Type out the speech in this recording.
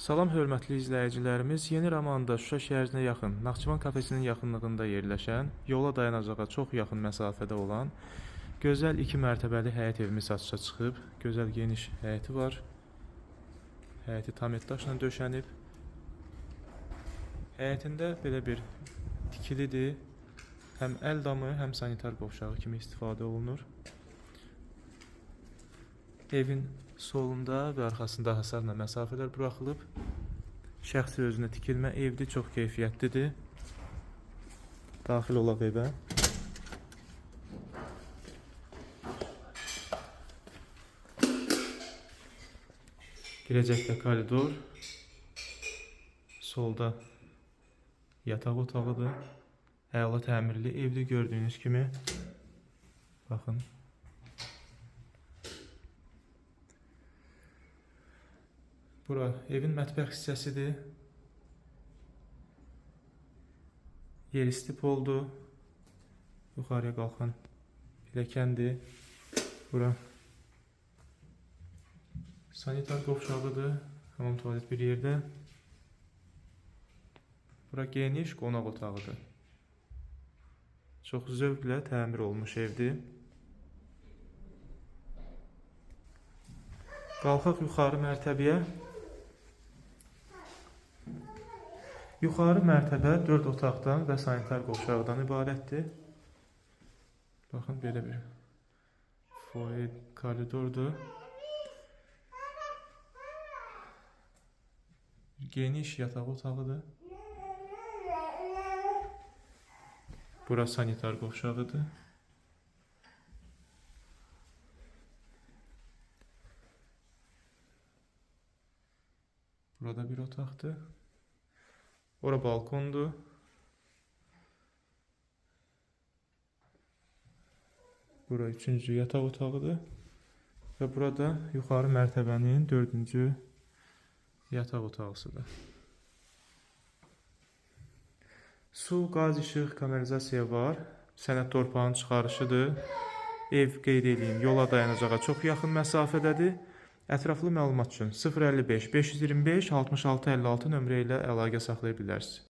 Salam hörmətli izləyicilərimiz, Yeni Ramanda Şuşa şəhərinə yaxın, Naxçıvan kafesinin yaxınlığında yerləşən, yola dayanacağa çox yaxın məsafədə olan gözəl 2 mərtəbəli həyət evimiz satışa çıxıb. Gözəl geniş həyəti var. Həyəti tam daşla döşənib. Həyətində belə bir tikilidir. Həm əl damı, həm sanitar qovşağı kimi istifadə olunur. Evin solunda və arxasında hasarla məsafələr buraxılıb. Şəxsi özünə tikilmə evdir, çox keyfiyyətlidir. Daxil olaq evə. Girəcəkdə koridor. Solda yataq otağıdır. Əla təmirli evdir gördüyünüz kimi. Baxın. Bura evin mətbəx hissəsidir. Yeristi poldur. Yuxarıya qalxan pilləkəndir. Bura sanitar qovşağıdır. Hamam tualet bir yerdə. Bura geniş qonaq otağıdır. Çox zövqlə təmir olmuş evdir. Qalxaq yuxarı mərtəbəyə. Yuxarı mərtəbə 4 otaqdan və sanitar qovşağıdan ibarətdir. Baxın, belə bir foyer koridordur. Geniş yataq otağıdır. Bura sanitar qovşağıdır. Burada bir otaqdır. Ora balkondur. Bura 3-cü yataq otağıdır. Və burada yuxarı mərtəbənin 4-cü yataq otağısıdır. Su, qaz, işıq, kanalizasiya var. Sənəd torpağın çıxarışıdır. Ev qeyd edeyim, yola dayanacağa çox yaxın məsafədədir. Ətraflı məlumat üçün 055 525 66 56 nömrə ilə əlaqə saxlaya bilərsiniz.